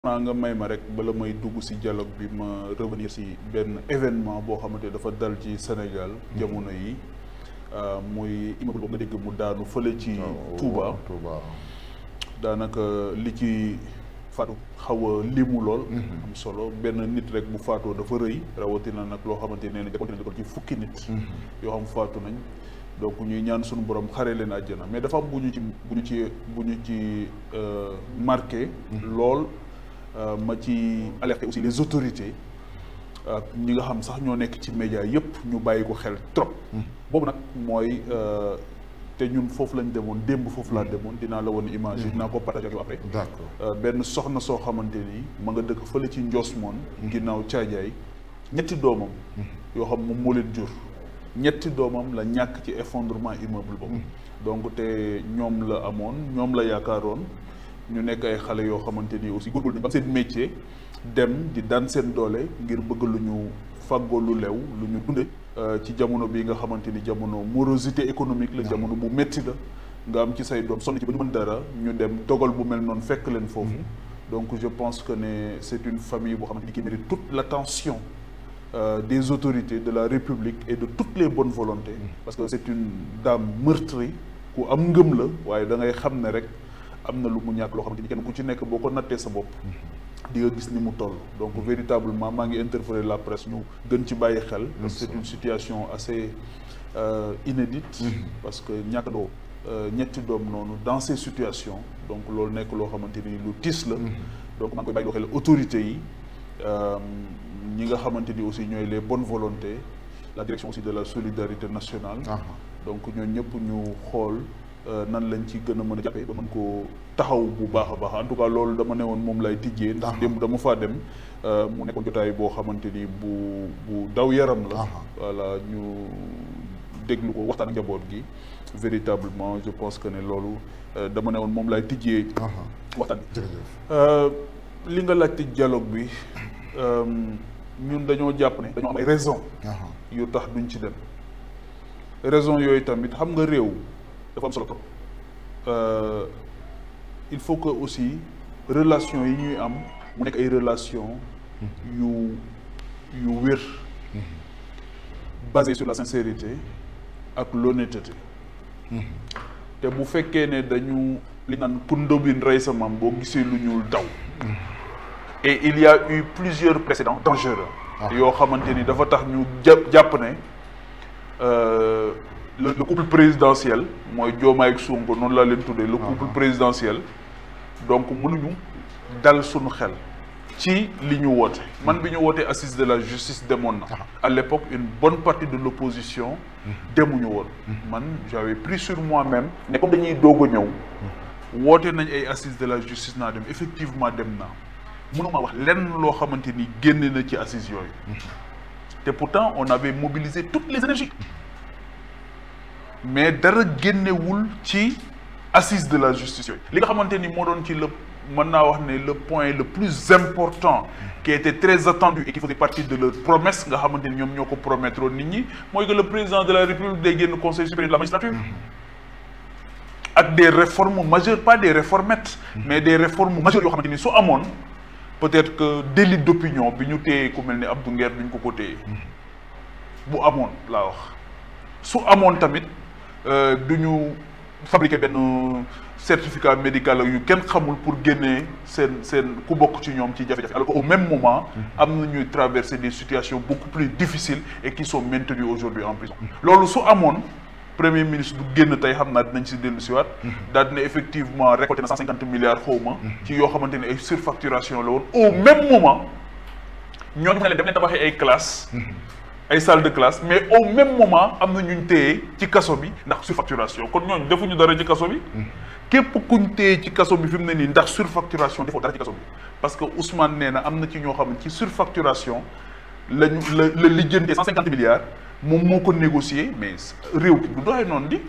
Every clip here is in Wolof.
naa nga may ma rek bala may dugg ci dialogue bi ma revenir ci benn événement boo xamante dafa dal ci Sénégal jamono yi muy immeuble boobu nga dégg mu daanu fële ci Touba daanaka li ci faatu xaw a limu lool am solo benn nit rek bu faatoo dafa rëy rawatina nag loo xamante ne ni continué ko ci fukki nit yoo xam faatu nañ donc ñuy ñaan suñu borom xare leen àjjana mais dafa am bu ñu ci marqué lool ma ci alerter aussi les autorités ak ñi nga xam sax ñoo nekk ci média yépp ñu bàyyi ko xel trop boobu nag mooy te ñun foofu lañ demoon démb foofu laa demoon dinaa la woon image yi dinaa ko partager ak yow après d'accord benn soxna soo xamante ni ma nga dëkk fële ci Ndiosmone ginnaaw Caajaay ñetti doomam yoo xam moom moo leen jur ñetti doomam la ñàkk ci effondrement immeuble boobu donc te ñoom la amoon ñoom la yaakaaroon ñu nekk ay xale yoo xamante ni aussi góorgóorlu nañu ba seen métier dem di daan seen doole ngir bëgg lu ñu fàggoo lu lew lu ñu dunde ci jamono bi nga xamante ni jamono morosité économique la jamono bu métti la nga am ci say doom sonn ci ba ñu mën dara ñu dem dogal bu mel noonu fekk leen foofu donc je pense que ne c'est une famille boo xamante ni qui mérite toute l'attention des autorités de la République et de toutes les bonnes volontés parce que c'est une dame meurtrie ku am ngëm la waaye da ngay xam ne rek am na lu mu ñàkk loo xamante ni kenn ku ci nekk boo ko nattee sa bopp di nga gis ni mu toll donc véritablement maa ngi interpeller la presse ñu gën ci bàyyi xel parce que c'est une situation assez inédite parce que ñàkk doo ñetti doom noonu dans ces situations donc loolu nekk loo xamante ni lu tiis la donc maa ngi koy bàyyi loo xel autorités yi ñi nga xamante ni aussi ñooy les bonnes volontés la direction aussi de la solidarité nationale donc ñooñu ñëpp ñu xool nan lañ ci gën a mën a jàppee ba mën ko taxaw bu baax a baax en tout cas loolu dama ne woon moom lay tijjee ndax démb dama faa dem mu nekkoon jotaay boo xamante ni bu daw yaram la voilà ñu déglu ko waxtaan ak njaboot gi véritablement je pense que ne loolu dama ne woon moom lay tijjee waxtaan bi li nga laajte dialogue bi ñun dañoo jàpp ne dañoo am ay raison yu tax duñ ci dem raison yooyu tamit xam nga réew dafa am solo trop il faut que aussi relation yi ñuy am mu nekk ay relation yu wér basé sur la sincérité ak l'honnêteté te bu fekkee ne dañu li naan pour ndóbin rey sa maam boo gisee lu ñuul daw et il y a eu plusieurs précédents dangereux yoo xamante ni dafa tax ñu jàpp ne le couple présidentiel mooy Diomaye ak Sonko noonu laa leen tuddee le couple présidentiel donc mënuñu dal suñu xel ci li ñu woote man bi ñu wootee assise de la justice demoon na à l'époque une bonne partie de l'opposition demuñu woon man j'avais pris sur moi-même ne comme dañuy doog a ñëw woote nañ ay assises de la justice naa dem effectivement dem naa mënuma wax lenn loo xamante ni génne na ci assises yooyu te pourtant on avait mobilisé toutes les énergies mais dara génnewul ci assise de la justice yooyu li nga xamante ni moo doon ci le mën naa wax ne le point le plus important qui était très attendu et qui faisait partie de leur promesse nga xamante ni ñoom ñoo ko promettre nit ñi mooy que le président de la République day génn conseil supérieur de la magistrature ak des réformes majeures pas des réformettes mais des réformes majeures yoo xamante ni su amoon peut-être que délit d'opinion bi ñu téye ku mel ni Abdou Nguer duñ ko téye bu amoon laa wax su amoon tamit du ñu fabriquer benn certificat médical yu kenn xamul pour génnee seen ku bokk ci ñoom ci jafe-jafe alors qu'au même moment am na ñuy traverser des situations beaucoup plus difficiles et qui sont maintenus aujourd'hui en prison loolu su amoon premier ministre du génn tey xam naa dinañ si dellu siwaat daal dina effectivement récolté na 150 milliards xawma ci yoo xamante ne ay surfacturation la woon au même moment ñooñu mu ne leen dem leen tabaxee ay classes ay salle de classe mais au même moment am na ñuñ téye ci kaso bi ndax surfacturation kon ñooñu defuñu dara ci kaso bi képp kuñ téye ci kaso bi fi mu ne nii ndax surfacturation defoo dara ci kaso bi parce que Ousmane nee na am na ci ñoo xam ne ci surfacturation la lijjantee 150 milliards moom moo ko négocier mais réew ki du doxee noonu di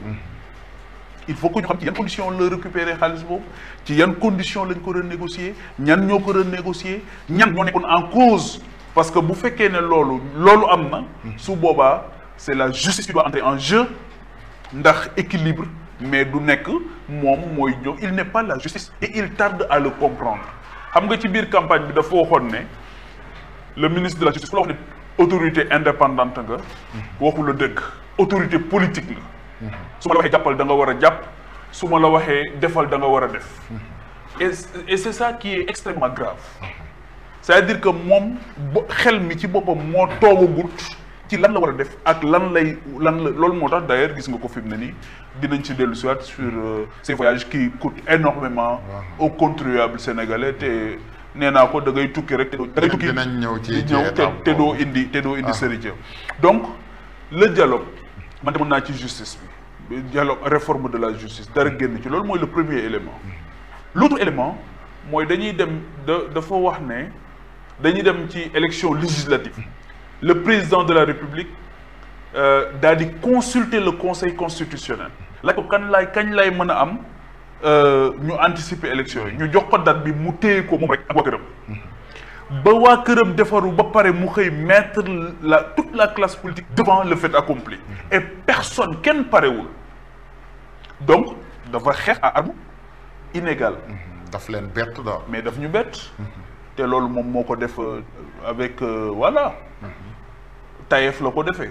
il faut que ñu xam ci yan condition la récupérer xaalis boobu ci yan condition lañ ko renégocier ñan ñoo ko renégocier ñan ñoo nekkoon en cause parce que bu fekkee ne loolu am na su boobaa c'est la justice qui doit entrer en jeu ndax équilibre mais du nekk moom mooy ñëw il n'est pas la justice et il tarde à le comprendre xam nga ci biir campagne bi dafa waxoon ne le ministre de la justice ku la wax ne autorité indépendante nga waxu la dëgg autorité politique la su ma la waxee jàppal da nga war a jàpp su ma la waxee defal da nga war a def et c'est ça qui est extrêmement grave c'est-à-dire que moom xel mi ci boppam moo toogagut ci lan la war a def ak lan la loolu moo tax d'ailleurs gis nga ko fi mu ne nii dinañ ci dellu siwaat sur ces voyages qui coûtent énormément aux contribuables sénégalais te nee naa ko da ngay tukki rek te da ngay tukki dinañ ñëw ci te doo indi sérieux donc le dialogue man demoon naa ci justice bi dialogue réforme de la justice dara génn ci loolu mooy le premier élément l'autre élément mooy dañuy dem dafa wax ne dañuy dem ci élection législative le président de la République daal di consulter le Conseil constitutionnel laaj ko kañ lay mën a am ñu anticiper élection yi ñu jox ko date bi mu téye ko moom rek ak waa këram ba waa këram defaru ba pare mu xëy mettre toute la classe politique devant le fait accompli et personne kenn parewul donc dafa xeex à armes inégales daf leen bett daal mais daf ñu bett te loolu moom moo ko def avec voilà tayeef la ko defee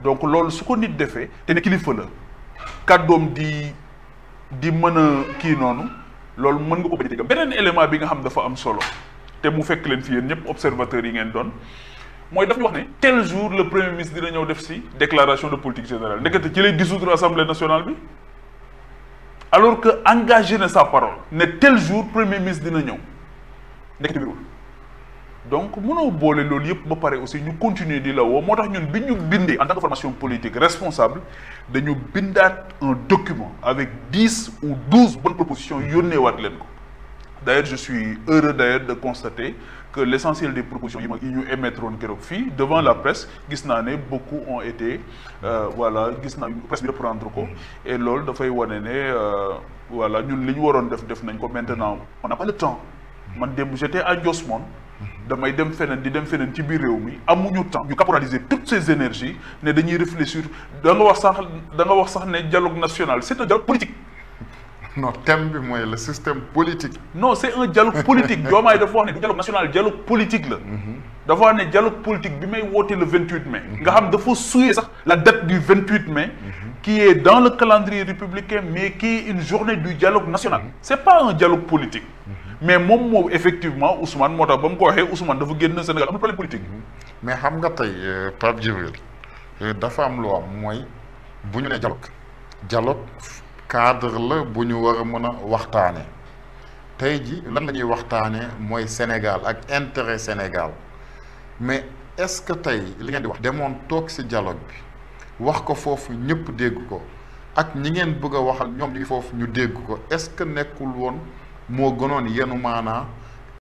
donc loolu su ko nit defee te ne kilifa la kàddoom di mën a kii noonu loolu mën nga ko bañ a dégg beneen élément bi nga xam dafa am solo te mu fekk leen fi yéen ñëpp observateurs yi ngeen doon mooy daf ñu wax ne tel jour le premier ministre dina ñëw def si déclaration de politique générale ndekete ci lay dissoudre assemblée nationale bi alors que engagé na sa parole ne tel jour premier ministre dina ñëw ndekete birul donc mënoo boole loolu yëpp ba pare aussi ñu continuer di la woo moo tax ñun bi ñu bindee en tant que formation politique responsable dañu bindaat un document avec 10 ou 12 bonnes propositions yónnee waat leen ko d'ailleurs je suis heureux d'ailleurs de constater que l'essentiel des propositions yi ñu émettroon keroog fii devant la presse gis naa ne beaucoup ont été voilà gis naa presse bi reprendre ko et loolu dafay wane ne voilà ñun li ñu waroon def nañ ko maintenant on n'a pas le temps man démb j'étais à Ndiosmone damay dem feneen ci biir réew mi amuñu temps ñu caporaliser toutes ces énergies ne dañuy réfléchir da nga wax sax ne dialogue national c'est un dialogue politique. non thème bi mooy le système politique. non c'est un dialogue politique Diomaye dafa wax ne du dialogue national dialogue politique la. dafa wax ne dialogue politique bi may woote le 28 mai. nga xam dafa souiller sax la date du 28 mai. qui est dans le calendrier républicain mais qui est une journée du dialogue national. c'est pas un dialogue politique. mais moom effectivement Ousmane moo tax ba mu ko waxee Ousmane dafa génn Sénégal amul problème politique. mais xam nga tey Pape Djibril dafa am lu am mooy bu ñu ne dialogue cadre la bu ñu war a mën a waxtaane tey ji lan la ñuy waxtaane mooy Sénégal ak intérêt Sénégal mais est-ce que tey li ngeen di wax demoon toog ci dialogue bi wax ko foofu ñëpp dégg ko ak ñi ngeen bëgg a waxal ñoom ñi foofu ñu dégg ko est-ce que nekkul woon moo gënoon yenu maanaa